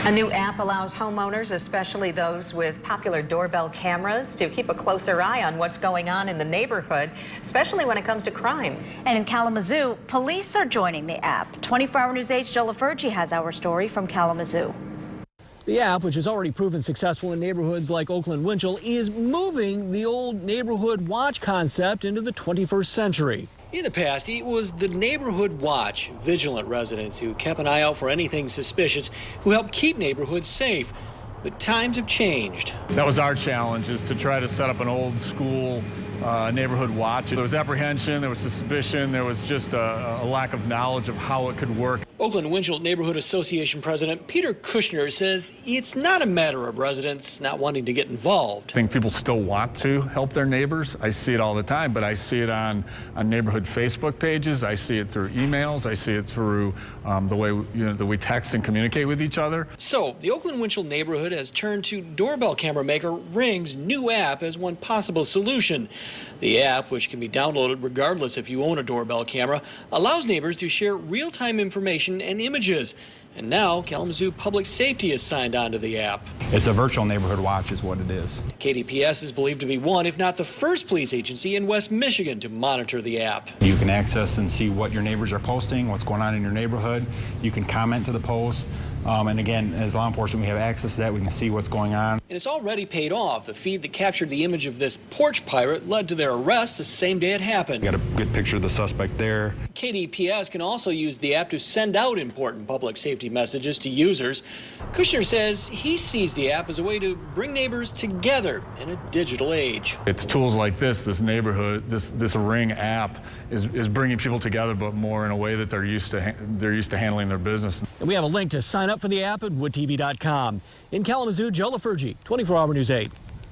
A new app allows homeowners, especially those with popular doorbell cameras, to keep a closer eye on what's going on in the neighborhood, especially when it comes to crime. And in Kalamazoo, police are joining the app. 24-hour News 8's Joe LaFergie has our story from Kalamazoo. The app, which has already proven successful in neighborhoods like Oakland Winchell, is moving the old neighborhood watch concept into the 21st century. In the past, it was the neighborhood watch, vigilant residents who kept an eye out for anything suspicious, who helped keep neighborhoods safe. But times have changed. That was our challenge, is to try to set up an old school neighborhood watch. There was apprehension, there was suspicion, there was just a lack of knowledge of how it could work. Oakland Winchell Neighborhood Association President Peter Kushner says it's not a matter of residents not wanting to get involved. I think people still want to help their neighbors. I see it all the time, but I see it on neighborhood Facebook pages. I see it through emails. I see it through the way that we text and communicate with each other. So the Oakland Winchell neighborhood has turned to doorbell camera maker Ring's new app as one possible solution. The app, which can be downloaded regardless if you own a doorbell camera, allows neighbors to share real-time information and images. And now Kalamazoo Public Safety has signed on to the app. It's a virtual neighborhood watch is what it is. KDPS is believed to be one, if not the first police agency in West Michigan to monitor the app. You can access and see what your neighbors are posting, what's going on in your neighborhood. You can comment to the post. And again, as law enforcement, we have access to that. We can see what's going on. And it's already paid off. The feed that captured the image of this porch pirate led to their arrest the same day it happened. Got a good picture of the suspect there. KDPS can also use the app to send out important public safety messages to users. Kushner says he sees the app as a way to bring neighbors together in a digital age. It's tools like this neighborhood, this Ring app is bringing people together, but more in a way that they're used to handling their business. And we have a link to sign up for the app at woodtv.com. In Kalamazoo, Joe LaFergie, 24-hour News 8.